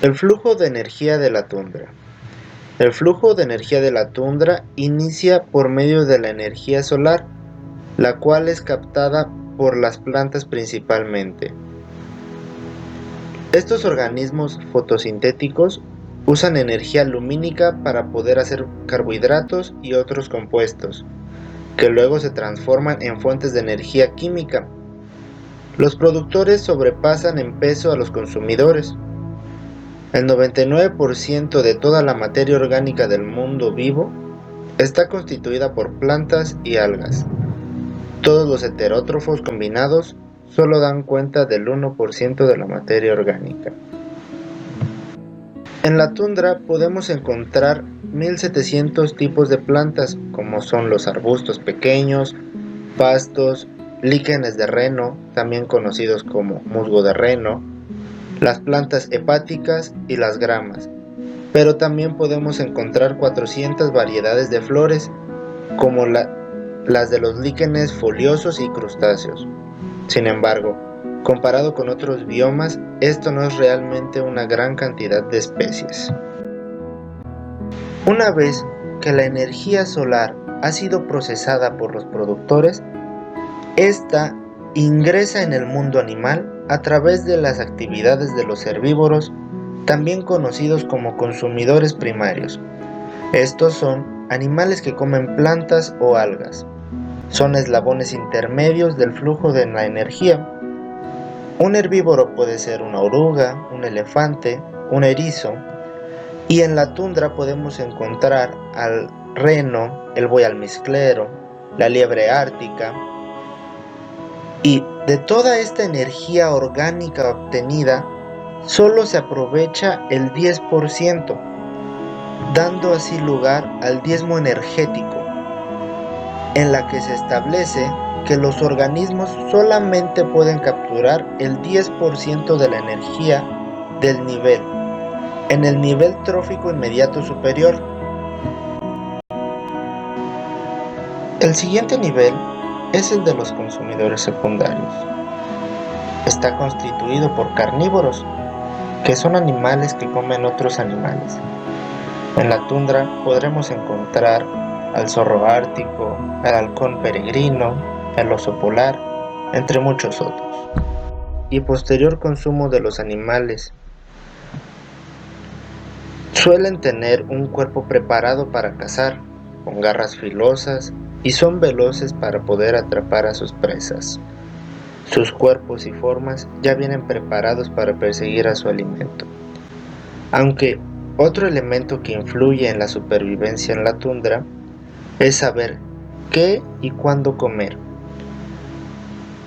El flujo de energía de la tundra. El flujo de energía de la tundra inicia por medio de la energía solar, la cual es captada por las plantas principalmente. Estos organismos fotosintéticos usan energía lumínica para poder hacer carbohidratos y otros compuestos, que luego se transforman en fuentes de energía química. Los productores sobrepasan en peso a los consumidores. El 99% de toda la materia orgánica del mundo vivo está constituida por plantas y algas. Todos los heterótrofos combinados solo dan cuenta del 1% de la materia orgánica. En la tundra podemos encontrar 1700 tipos de plantas, como son los arbustos pequeños, pastos, líquenes de reno, también conocidos como musgo de reno, las plantas hepáticas y las gramas. Pero también podemos encontrar 400 variedades de flores, como las de los líquenes foliosos y crustáceos. Sin embargo, comparado con otros biomas, esto no es realmente una gran cantidad de especies. Una vez que la energía solar ha sido procesada por los productores, esta ingresa en el mundo animal a través de las actividades de los herbívoros, también conocidos como consumidores primarios. Estos son animales que comen plantas o algas. Son eslabones intermedios del flujo de la energía. Un herbívoro puede ser una oruga, un elefante, un erizo, y en la tundra podemos encontrar al reno, el buey almizclero, la liebre ártica. Y de toda esta energía orgánica obtenida, solo se aprovecha el 10%, dando así lugar al diezmo energético, en la que se establece que los organismos solamente pueden capturar el 10% de la energía del nivel, en el nivel trófico inmediato superior. El siguiente nivel es el de los consumidores secundarios. Está constituido por carnívoros, que son animales que comen otros animales. En la tundra podremos encontrar al zorro ártico, al halcón peregrino, el oso polar, entre muchos otros. Y posterior consumo de los animales. Suelen tener un cuerpo preparado para cazar, con garras filosas, y son veloces para poder atrapar a sus presas. Sus cuerpos y formas ya vienen preparados para perseguir a su alimento. Aunque otro elemento que influye en la supervivencia en la tundra es saber qué y cuándo comer.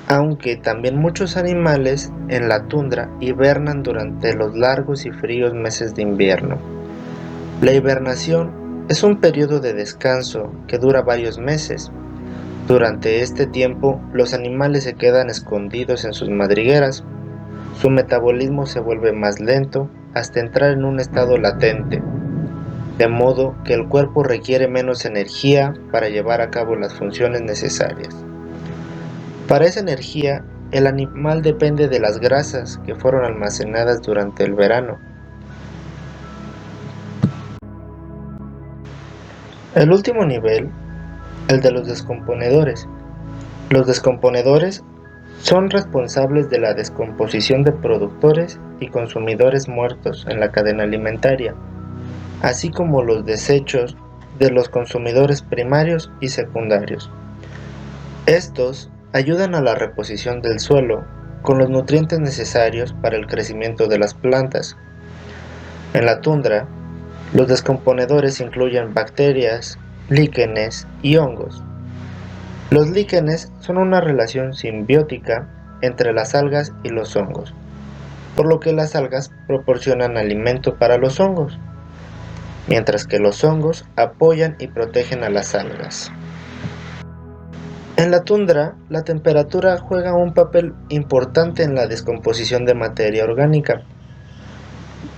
Aunque también muchos animales en la tundra hibernan durante los largos y fríos meses de invierno. La hibernación es un periodo de descanso que dura varios meses. Durante este tiempo, los animales se quedan escondidos en sus madrigueras. Su metabolismo se vuelve más lento hasta entrar en un estado latente, de modo que el cuerpo requiere menos energía para llevar a cabo las funciones necesarias. Para esa energía, el animal depende de las grasas que fueron almacenadas durante el verano. El último nivel, el de los descomponedores. Los descomponedores son responsables de la descomposición de productores y consumidores muertos en la cadena alimentaria, así como los desechos de los consumidores primarios y secundarios. Estos ayudan a la reposición del suelo con los nutrientes necesarios para el crecimiento de las plantas. En la tundra, los descomponedores incluyen bacterias, líquenes y hongos. Los líquenes son una relación simbiótica entre las algas y los hongos, por lo que las algas proporcionan alimento para los hongos, mientras que los hongos apoyan y protegen a las algas. En la tundra, la temperatura juega un papel importante en la descomposición de materia orgánica,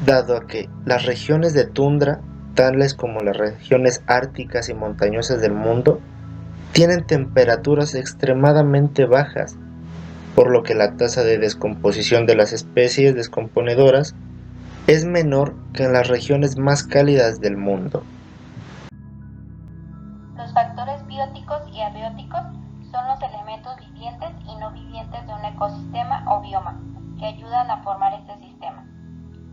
dado a que las regiones de tundra, tales como las regiones árticas y montañosas del mundo, tienen temperaturas extremadamente bajas, por lo que la tasa de descomposición de las especies descomponedoras es menor que en las regiones más cálidas del mundo. Los factores bióticos y abióticos son los elementos vivientes y no vivientes de un ecosistema o bioma que ayudan a formar este sistema.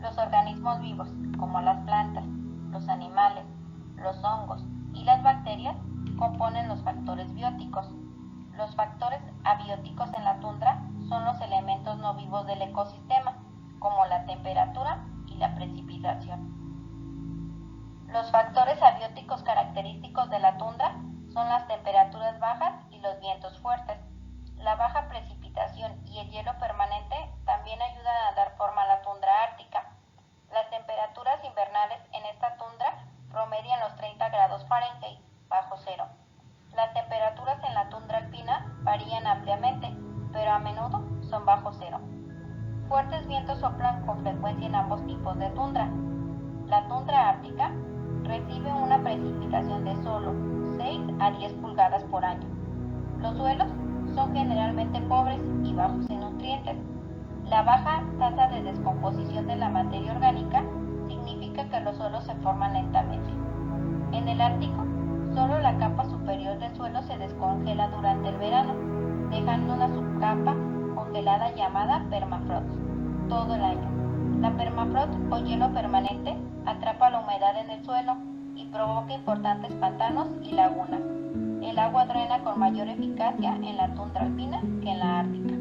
Los organismos vivos, como las plantas, los animales, los hongos y las bacterias, componen los factores bióticos. Los factores abióticos en la tundra son los elementos no vivos del ecosistema, como la temperatura y la precipitación. Los factores abióticos característicos de la tundra son las temperaturas bajas y los vientos fuertes. La baja precipitación y el hielo permanente también ayudan a dar forma a la tundra ártica. Las temperaturas invernales en esta tundra promedian los 30 grados Fahrenheit bajo cero. Las temperaturas en la tundra alpina varían ampliamente, pero a menudo son bajo cero. Fuertes vientos soplan con frecuencia en ambos tipos de tundra. La tundra ártica recibe una precipitación de solo 6 a 10 pulgadas por año. Los suelos son generalmente pobres y bajos en nutrientes. La baja tasa de descomposición de la materia orgánica significa que los suelos se forman lentamente. En el Ártico, solo la capa superior del suelo se descongela durante el verano, dejando una subcapa congelada llamada permafrost todo el año. La permafrost o hielo permanente atrapa la humedad en el suelo y provoca importantes pantanos y lagunas. El agua drena con mayor eficacia en la tundra alpina que en la ártica.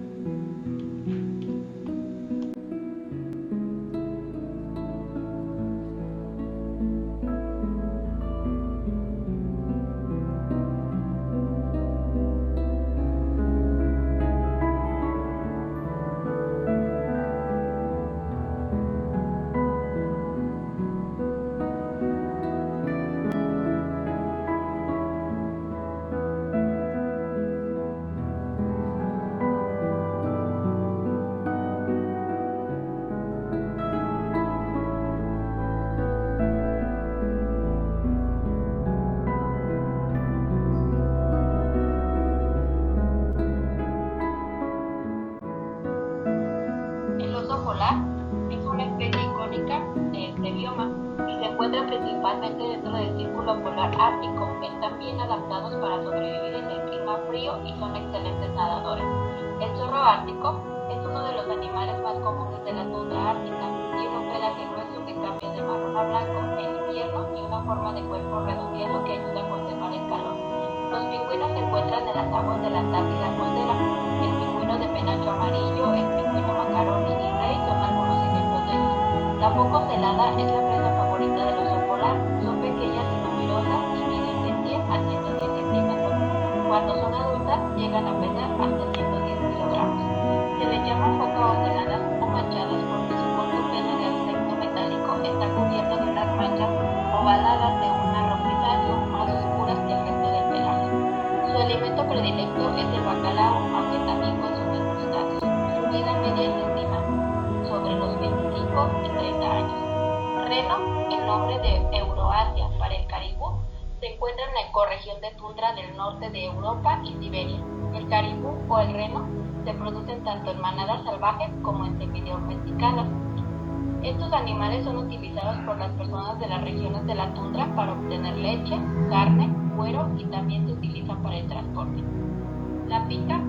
El oso polar es una especie icónica de este bioma y se encuentra principalmente dentro del círculo polar ártico. Están bien adaptados para sobrevivir en el clima frío y son excelentes nadadores. El zorro ártico es uno de los animales más comunes de la tundra ártica. Tiene un pelaje grueso que cambia de marrón a blanco en invierno y una forma de cuerpo redondeado que ayuda a conservar el calor. Los pingüinos se encuentran en las aguas de la Antártida costera. El pingüino de penacho amarillo, el pingüino macaroni y rey son algunos ejemplos de ellos. La foca ocelada es la presa favorita del oso polar. Son pequeñas y numerosas y miden de 100 a 110 centímetros. Cuando son adultas llegan a pesar hasta 110 kilogramos. Se les llama foca oceladas o manchadas porque su corto pelo de aspecto metálico está cubierto de unas manchas ovaladas de un marrón grisáceo más oscuras que el resto del pelaje. Su alimento predilecto es el bacalao, aunque también consumen crustáceos. Su vida media se estima sobre los 25 y 30 años. Reno, el nombre de Euroasia para el caribú, se encuentra en la ecorregión de tundra del norte de Europa y Siberia. El caribú o el reno se producen tanto en manadas salvajes como en semidomesticadas. Estos animales son utilizados por las personas de las regiones de la tundra para obtener leche, carne, cuero y también se utilizan para el transporte. La pica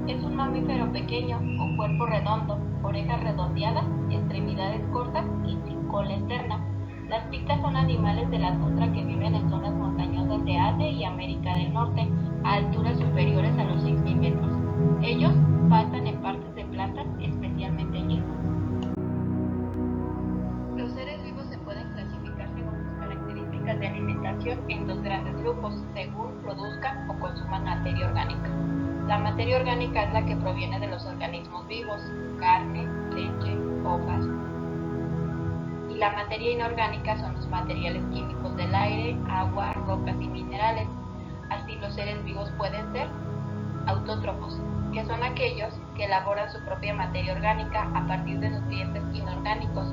es un mamífero pequeño con cuerpo redondo, orejas redondeadas, extremidades cortas y sin cola externa. Las picas son animales de la tundra que viven en zonas montañosas de Asia y América del Norte, a alturas superiores a los 6.000 metros. Ellos pasan en partes de plantas, especialmente en hierbas. Los seres vivos se pueden clasificar según sus características de alimentación en dos grandes grupos, según produzcan o consuman materia orgánica. La materia orgánica es la que proviene de los organismos vivos, carne, leche, hojas. Y la materia inorgánica son los materiales químicos del aire, agua, rocas y minerales. Así los seres vivos pueden ser autótrofos, que son aquellos que elaboran su propia materia orgánica a partir de nutrientes inorgánicos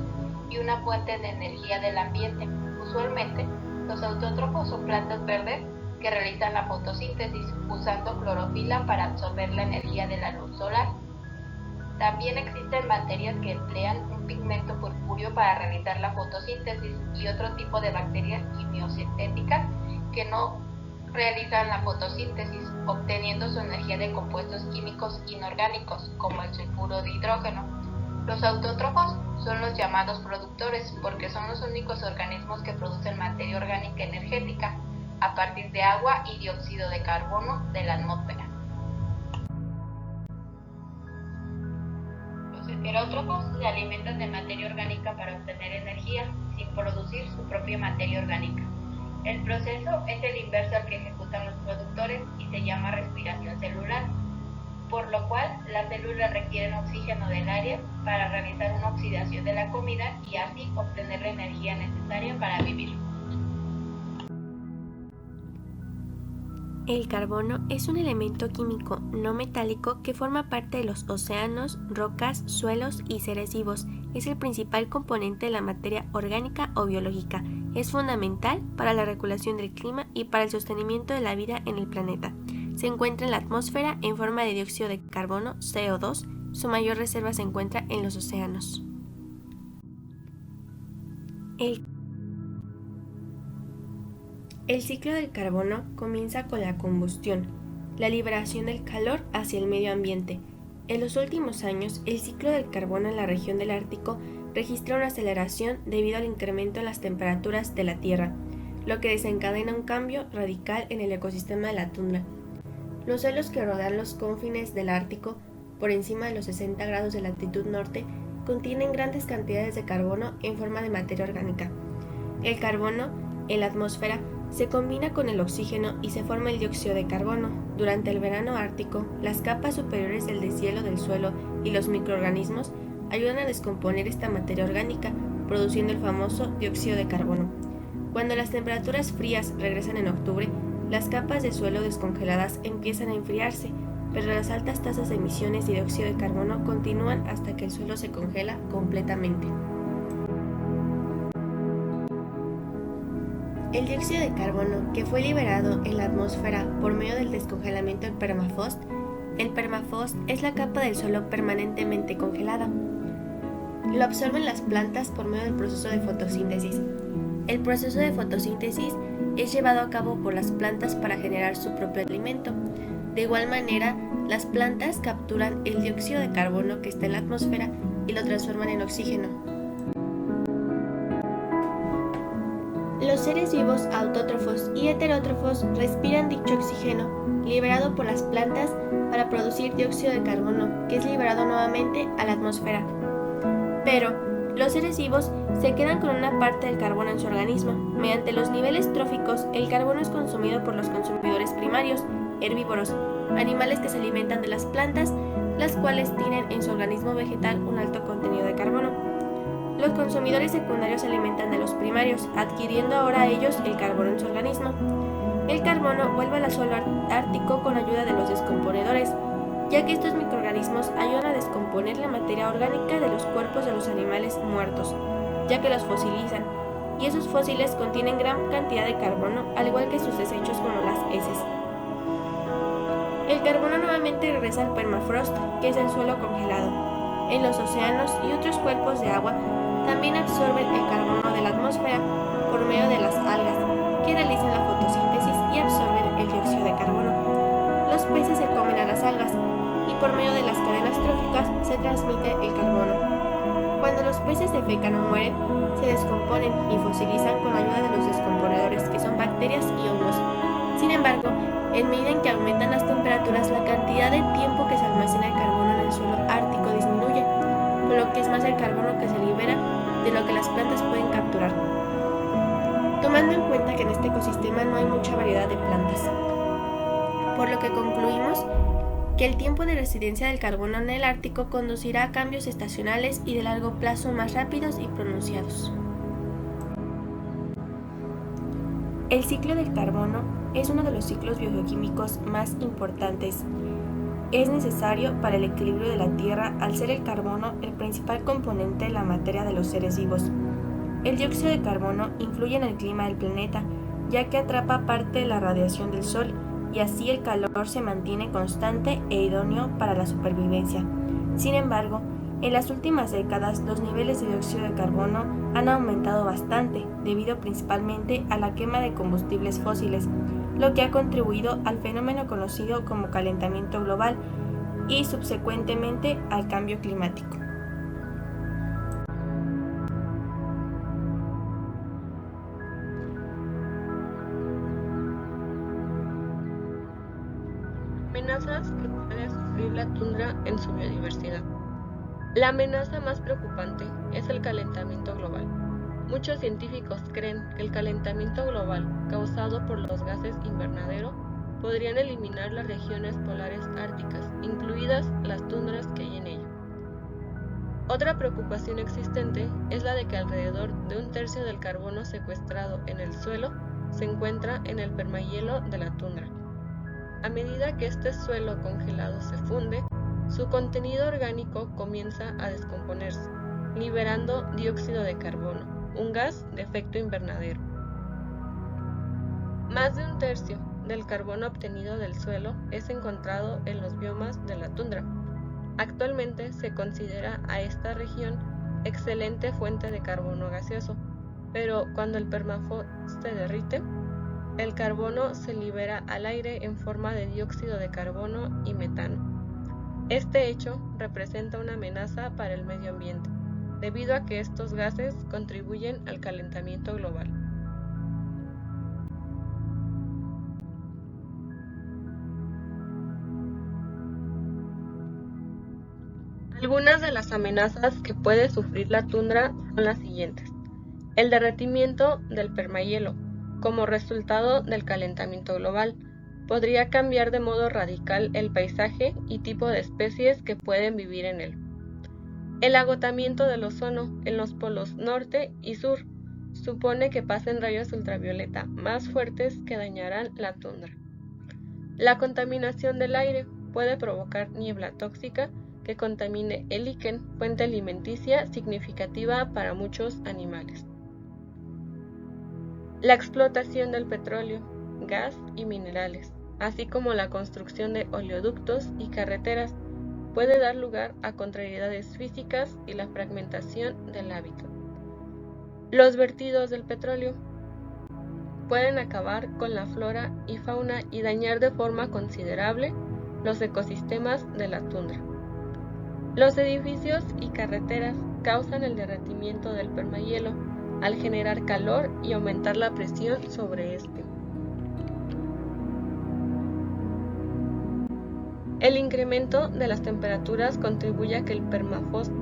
y una fuente de energía del ambiente. Usualmente, los autótrofos son plantas verdes que realizan la fotosíntesis usando clorofila para absorber la energía de la luz solar. También existen bacterias que emplean un un pigmento purpúreo para realizar la fotosíntesis y otro tipo de bacterias quimiosintéticas que no realizan la fotosíntesis, obteniendo su energía de compuestos químicos inorgánicos, como el sulfuro de hidrógeno. Los autótrofos son los llamados productores porque son los únicos organismos que producen materia orgánica energética a partir de agua y dióxido de carbono de la atmósfera. Los heterótrofos se alimentan de materia orgánica para obtener energía sin producir su propia materia orgánica. El proceso es el inverso al que ejecutan los productores y se llama respiración celular, por lo cual las células requieren oxígeno del aire para realizar una oxidación de la comida y así obtener la energía necesaria para vivir. El carbono es un elemento químico no metálico que forma parte de los océanos, rocas, suelos y seres vivos. Es el principal componente de la materia orgánica o biológica. Es fundamental para la regulación del clima y para el sostenimiento de la vida en el planeta. Se encuentra en la atmósfera en forma de dióxido de carbono, CO2. Su mayor reserva se encuentra en los océanos. El ciclo del carbono comienza con la combustión, la liberación del calor hacia el medio ambiente. En los últimos años, el ciclo del carbono en la región del Ártico registra una aceleración debido al incremento en las temperaturas de la Tierra, lo que desencadena un cambio radical en el ecosistema de la tundra. Los suelos que rodean los confines del Ártico, por encima de los 60 grados de latitud norte, contienen grandes cantidades de carbono en forma de materia orgánica. El carbono, en la atmósfera, se combina con el oxígeno y se forma el dióxido de carbono. Durante el verano ártico, las capas superiores del deshielo del suelo y los microorganismos ayudan a descomponer esta materia orgánica, produciendo el famoso dióxido de carbono. Cuando las temperaturas frías regresan en octubre, las capas de suelo descongeladas empiezan a enfriarse, pero las altas tasas de emisiones de dióxido de carbono continúan hasta que el suelo se congela completamente. El dióxido de carbono, que fue liberado en la atmósfera por medio del descongelamiento del permafrost, el permafrost es la capa del suelo permanentemente congelada. Lo absorben las plantas por medio del proceso de fotosíntesis. El proceso de fotosíntesis es llevado a cabo por las plantas para generar su propio alimento. De igual manera, las plantas capturan el dióxido de carbono que está en la atmósfera y lo transforman en oxígeno. Los seres vivos autótrofos y heterótrofos respiran dicho oxígeno, liberado por las plantas para producir dióxido de carbono, que es liberado nuevamente a la atmósfera. Pero los seres vivos se quedan con una parte del carbono en su organismo. Mediante los niveles tróficos, el carbono es consumido por los consumidores primarios, herbívoros, animales que se alimentan de las plantas, las cuales tienen en su organismo vegetal un alto contenido de carbono. Los consumidores secundarios se alimentan de los primarios, adquiriendo ahora ellos el carbono en su organismo. El carbono vuelve al suelo ártico con ayuda de los descomponedores, ya que estos microorganismos ayudan a descomponer la materia orgánica de los cuerpos de los animales muertos, ya que los fosilizan, y esos fósiles contienen gran cantidad de carbono, al igual que sus desechos como las heces. El carbono nuevamente regresa al permafrost, que es el suelo congelado. En los océanos y otros cuerpos de agua también absorben el carbono de la atmósfera por medio de las algas, que realizan la fotosíntesis y absorben el dióxido de carbono. Los peces se comen a las algas y por medio de las cadenas tróficas se transmite el carbono. Cuando los peces defecan o mueren, se descomponen y fosilizan con ayuda de los descomponedores, que son bacterias y hongos. Sin embargo, en medida en que aumentan las temperaturas, la cantidad de tiempo que se almacena el carbono en el suelo ártico disminuye, por lo que es más el carbono que se libera de lo que las plantas pueden capturar. Tomando en cuenta que en este ecosistema no hay mucha variedad de plantas, por lo que concluimos que el tiempo de residencia del carbono en el Ártico conducirá a cambios estacionales y de largo plazo más rápidos y pronunciados. El ciclo del carbono es uno de los ciclos biogeoquímicos más importantes. Es necesario para el equilibrio de la Tierra al ser el carbono el principal componente de la materia de los seres vivos. El dióxido de carbono influye en el clima del planeta, ya que atrapa parte de la radiación del Sol y así el calor se mantiene constante e idóneo para la supervivencia. Sin embargo, En las últimas décadas, los niveles de dióxido de carbono han aumentado bastante, debido principalmente a la quema de combustibles fósiles, lo que ha contribuido al fenómeno conocido como calentamiento global y subsecuentemente al cambio climático. Amenazas que puede sufrir la tundra en su biodiversidad. La amenaza más preocupante es el calentamiento global. Muchos científicos creen que el calentamiento global causado por los gases invernadero podrían eliminar las regiones polares árticas, incluidas las tundras que hay en ello. Otra preocupación existente es la de que alrededor de 1/3 del carbono secuestrado en el suelo se encuentra en el permahielo de la tundra. A medida que este suelo congelado se funde, su contenido orgánico comienza a descomponerse, liberando dióxido de carbono, un gas de efecto invernadero. Más de 1/3 del carbono obtenido del suelo es encontrado en los biomas de la tundra. Actualmente se considera a esta región excelente fuente de carbono gaseoso, pero cuando el permafrost se derrite, el carbono se libera al aire en forma de dióxido de carbono y metano. Este hecho representa una amenaza para el medio ambiente, debido a que estos gases contribuyen al calentamiento global. Algunas de las amenazas que puede sufrir la tundra son las siguientes. El derretimiento del permahielo, como resultado del calentamiento global, podría cambiar de modo radical el paisaje y tipo de especies que pueden vivir en él. El agotamiento del ozono en los polos norte y sur supone que pasen rayos ultravioleta más fuertes que dañarán la tundra. La contaminación del aire puede provocar niebla tóxica que contamine el líquen, fuente alimenticia significativa para muchos animales. La explotación del petróleo, gas y minerales, así como la construcción de oleoductos y carreteras, puede dar lugar a contrariedades físicas y la fragmentación del hábitat. Los vertidos del petróleo pueden acabar con la flora y fauna y dañar de forma considerable los ecosistemas de la tundra. Los edificios y carreteras causan el derretimiento del permahielo al generar calor y aumentar la presión sobre este. El incremento de las temperaturas contribuye a que el permafrost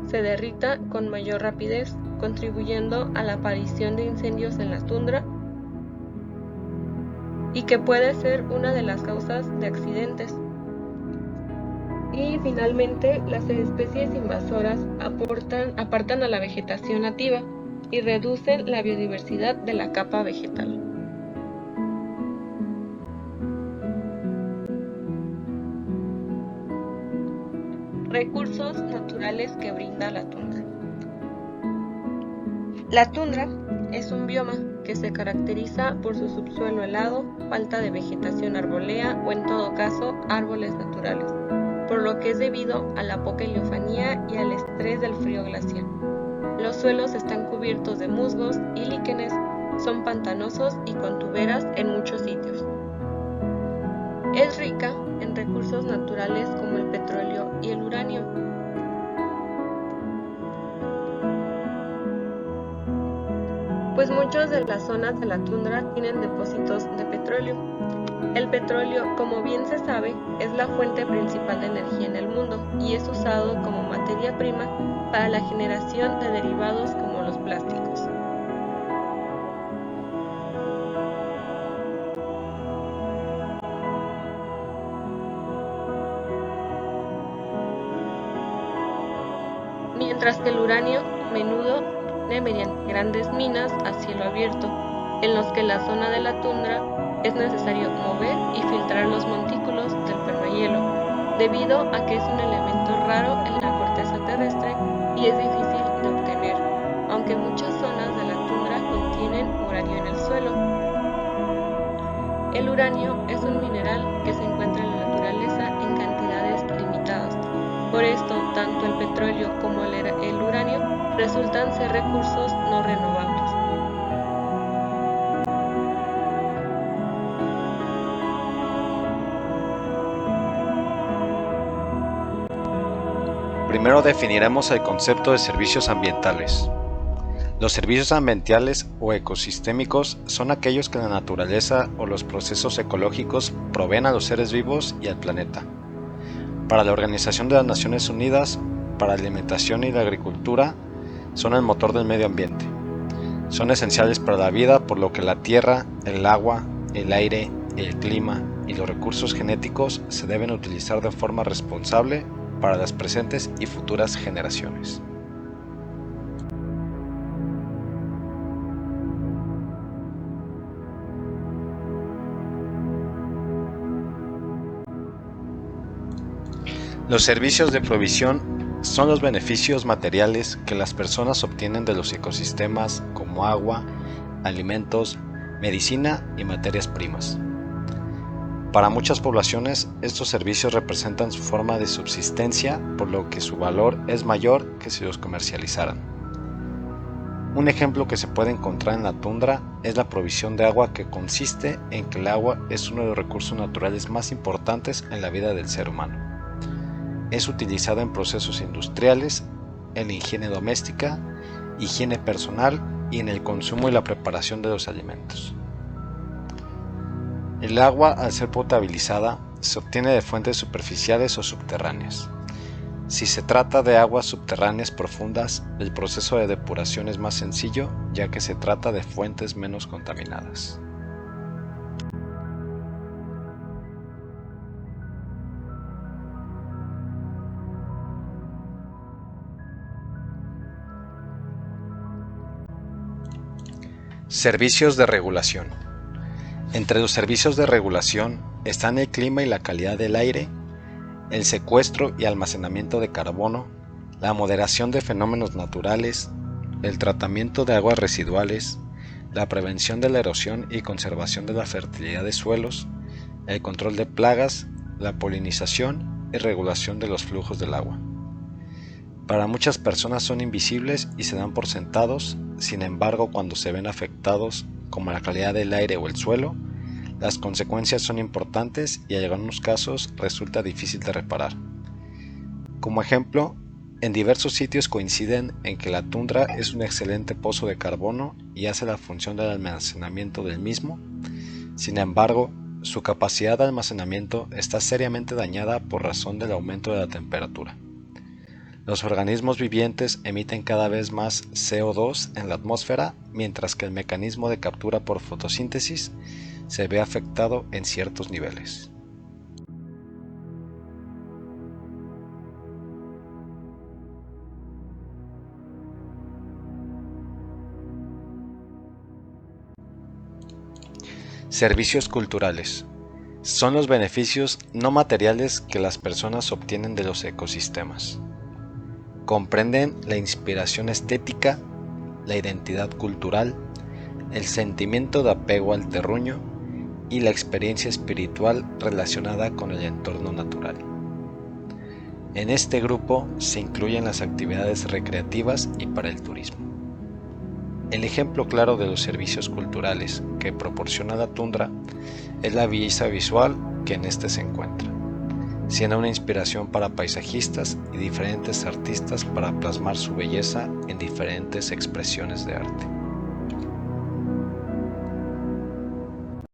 se derrita con mayor rapidez, contribuyendo a la aparición de incendios en la tundra y que puede ser una de las causas de accidentes. Y finalmente, las especies invasoras apartan a la vegetación nativa y reducen la biodiversidad de la capa vegetal. Recursos naturales que brinda la tundra. La tundra es un bioma que se caracteriza por su subsuelo helado, falta de vegetación arbolea o en todo caso árboles naturales, por lo que es debido a la poca heliofanía y al estrés del frío glacial. Los suelos están cubiertos de musgos y líquenes, son pantanosos y con tuberas en muchos sitios. Es rica en recursos naturales como el petróleo y el uranio. Pues muchas de las zonas de la tundra tienen depósitos de petróleo. El petróleo, como bien se sabe, es la fuente principal de energía en el mundo y es usado como materia prima para la generación de derivados como los plásticos. Mientras que el uranio, a menudo, mediante grandes minas a cielo abierto, en los que la zona de la tundra es necesario mover y filtrar los montículos del permahielo, debido a que es un elemento raro en la corteza terrestre y es difícil de obtener, aunque muchas zonas de la tundra contienen uranio en el suelo. El uranio es un mineral que se encuentra en la naturaleza en cantidades limitadas. Por esto, tanto tanto el petróleo como el uranio resultan ser recursos no renovables. Primero definiremos el concepto de servicios ambientales. Los servicios ambientales o ecosistémicos son aquellos que la naturaleza o los procesos ecológicos proveen a los seres vivos y al planeta. Para la Organización de las Naciones Unidas, para la alimentación y la agricultura, son el motor del medio ambiente. Son esenciales para la vida, por lo que la tierra, el agua, el aire, el clima y los recursos genéticos se deben utilizar de forma responsable para las presentes y futuras generaciones. Los servicios de provisión son los beneficios materiales que las personas obtienen de los ecosistemas como agua, alimentos, medicina y materias primas. Para muchas poblaciones, estos servicios representan su forma de subsistencia, por lo que su valor es mayor que si los comercializaran. Un ejemplo que se puede encontrar en la tundra es la provisión de agua, que consiste en que el agua es uno de los recursos naturales más importantes en la vida del ser humano. Es utilizada en procesos industriales, en la higiene doméstica, higiene personal y en el consumo y la preparación de los alimentos. El agua, al ser potabilizada, se obtiene de fuentes superficiales o subterráneas. Si se trata de aguas subterráneas profundas, el proceso de depuración es más sencillo, ya que se trata de fuentes menos contaminadas. Servicios de regulación. Entre los servicios de regulación están el clima y la calidad del aire, el secuestro y almacenamiento de carbono, la moderación de fenómenos naturales, el tratamiento de aguas residuales, la prevención de la erosión y conservación de la fertilidad de suelos, el control de plagas, la polinización y regulación de los flujos del agua. Para muchas personas son invisibles y se dan por sentados, sin embargo, cuando se ven afectados, como la calidad del aire o el suelo, las consecuencias son importantes y en algunos casos resulta difícil de reparar. Como ejemplo, en diversos sitios coinciden en que la tundra es un excelente pozo de carbono y hace la función del almacenamiento del mismo. Sin embargo, su capacidad de almacenamiento está seriamente dañada por razón del aumento de la temperatura. Los organismos vivientes emiten cada vez más CO2 en la atmósfera, mientras que el mecanismo de captura por fotosíntesis se ve afectado en ciertos niveles. Servicios culturales. Son los beneficios no materiales que las personas obtienen de los ecosistemas. Comprenden la inspiración estética, la identidad cultural, el sentimiento de apego al terruño y la experiencia espiritual relacionada con el entorno natural. En este grupo se incluyen las actividades recreativas y para el turismo. El ejemplo claro de los servicios culturales que proporciona la tundra es la belleza visual que en este se encuentra, siendo una inspiración para paisajistas y diferentes artistas para plasmar su belleza en diferentes expresiones de arte.